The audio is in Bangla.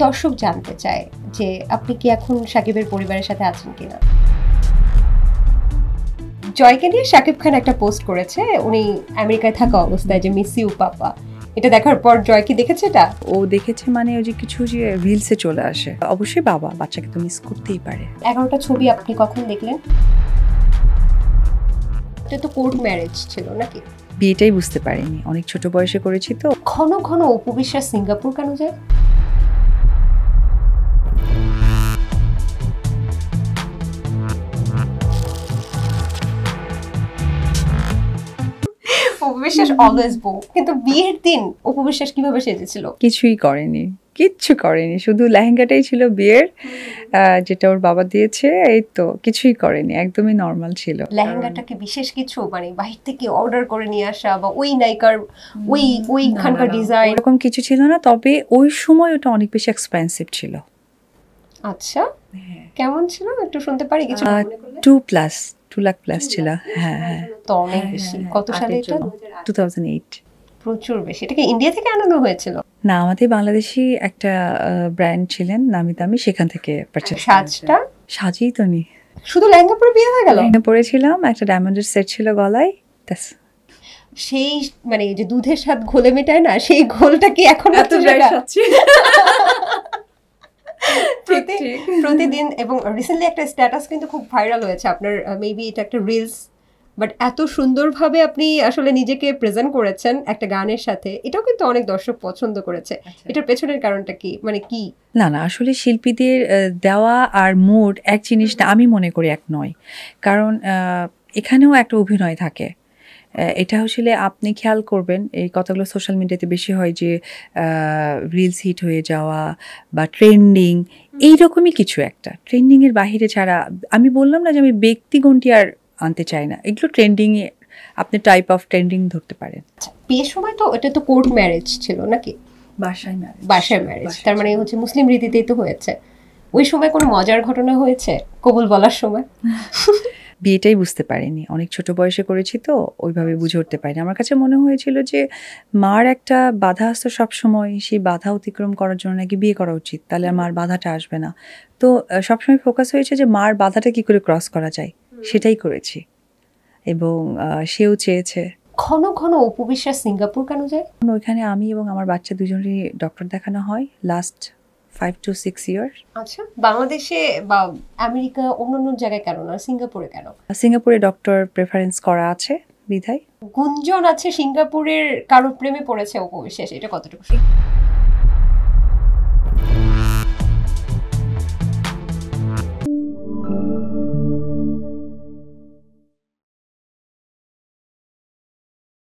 দর্শক জানতে চায় যে আপনি কি এখন সাকিবের পরিবারের সাথে আছেন কিনা। জয়কে নিয়ে শাকিব খান একটা পোস্ট করেছে উনি আমেরিকায় থাকা অবস্থায়, যে মিস ইউ পাপা। এটা দেখার পর জয় কি দেখেছে? এটা ও দেখেছে, মানে ওই যে কিছু যে রিলসে চলে আসে, অবশ্যই বাবা বাচ্চাকে তো মিস করতেই পারে। 11টা ছবি আপনি কখন দেখলেন? এটা তো কোর্ট ম্যারেজ ছিল নাকি? বিয়েটাই বুঝতে পারিনি, অনেক ছোট বয়সে করেছি তো। ঘন ঘন অপু বিশ্বাস সিঙ্গাপুর কেন যায়? অপু বিশ্বাস অলওয়েজ বউ, কিন্তু বিয়ের দিন অপু বিশ্বাস কিভাবে সেজেছিল? কিছুই করেনি, কিচ্ছু করেনি, শুধু লেহেঙ্গাটাই ছিল বিয়ের, যেটা ওর বাবা দিয়েছে, এই তো, কিছুই করেনি, একদমই নর্মাল ছিল। লেহেঙ্গাটা কি বিশেষ কিছু, মানে বাহির থেকে অর্ডার করে নিয়ে আসা বা ওই নায়িকার ওইখানকার ডিজাইন এরকম কিছু ছিল না, তবে ওই সময় ওটা অনেক বেশি এক্সপেন্সিভ ছিল। আচ্ছা, কেমন ছিল একটু শুনতে পারি কিছু? 2 লাখ প্লাস ছিল। হ্যাঁ হ্যাঁ, তো অনেক বেশি। কত সালে এটা? 2008। প্রচুর বেশি। এটা কি ইন্ডিয়া থেকে আনানো হয়েছিল? না, আমাদের বাংলাদেশি একটা ব্র্যান্ড ছিলেন নামি দামি, সেখান থেকে পারচেজ। সাজটা সাজিই তো নি, শুধু লেহেঙ্গা পরে বিয়ে হয়ে গেল? লেহেঙ্গা পরেছিলাম, একটা ডায়মন্ডের সেট ছিল গলায়, সেই মানে যে দুধের স্বাদ ঘোলে মেটায় না, সেই ঘোলটা কি এখন এত প্রতিদিন। এবং রিসেন্টলি একটা স্ট্যাটাস কিন্তু খুব ভাইরাল হয়েছে আপনার, মেবি এটা একটা রিলস, বাট এত সুন্দরভাবে আপনি আসলে নিজেকে প্রেজেন্ট করেছেন একটা গানের সাথে, এটাও কিন্তু অনেক দর্শক পছন্দ করেছে। এটার পেছনের কারণটা কি, মানে কি? না না, আসলে শিল্পীদের দেওয়া আর মুড এক জিনিস না, আমি মনে করি এক নয়, কারণ এখানেও একটা অভিনয় থাকে। এটা আসলে আপনি খেয়াল করবেন, এই কথাগুলো সোশ্যাল মিডিয়াতে বেশি হয়, যে রিলস হিট হয়ে যাওয়া বা ট্রেন্ডিং, এইরকমই কিছু একটা। ট্রেন্ডিংয়ের বাহিরে ছাড়া, আমি বললাম না যে আমি ব্যক্তিগণটি আর আনতে চাই না, এগুলো ট্রেন্ডিংয়ে আপনি টাইপ অফ ট্রেন্ডিং ধরতে পারেন। বিয়ের সময় তো এটা তো কোর্ট ম্যারেজ ছিল নাকি? বাসায় ম্যারেজ, তার মানে হচ্ছে মুসলিম রীতিতেই তো হয়েছে। ওই সময় কোনো মজার ঘটনা হয়েছে কবুল বলার সময়? বিয়েটাই বুঝতে পারিনি, অনেক ছোট বয়সে করেছি তো, ওইভাবে বুঝে উঠতে পারিনি। আমার কাছে মনে হয়েছিল যে মার একটা বাধা আসতো সবসময়, সেই বাধা অতিক্রম করার জন্য নাকি বিয়ে করা উচিত, তাহলে আর মার বাধাটা আসবে না। তো সবসময় ফোকাস হয়েছে যে মার বাধাটা কি করে ক্রস করা যায়, সেটাই করেছি, এবং সেও চেয়েছে। ঘন ঘন অপু বিশ্বাস সিঙ্গাপুর কেন যায়? ওইখানে আমি এবং আমার বাচ্চা দুজনেরই ডক্টর দেখানো হয় লাস্ট 5 to 6 years। আচ্ছা, বাংলাদেশে বা আমেরিকা অন্যান্য জায়গায় কেন না, সিঙ্গাপুরে কেন? সিঙ্গাপুরে ডক্টর প্রেফারেন্স করা আছে বিধায়। গুঞ্জন আছে সিঙ্গাপুরের কারো প্রেমে পড়েছে অপু বিশ্বাস, এটা কতটুকু?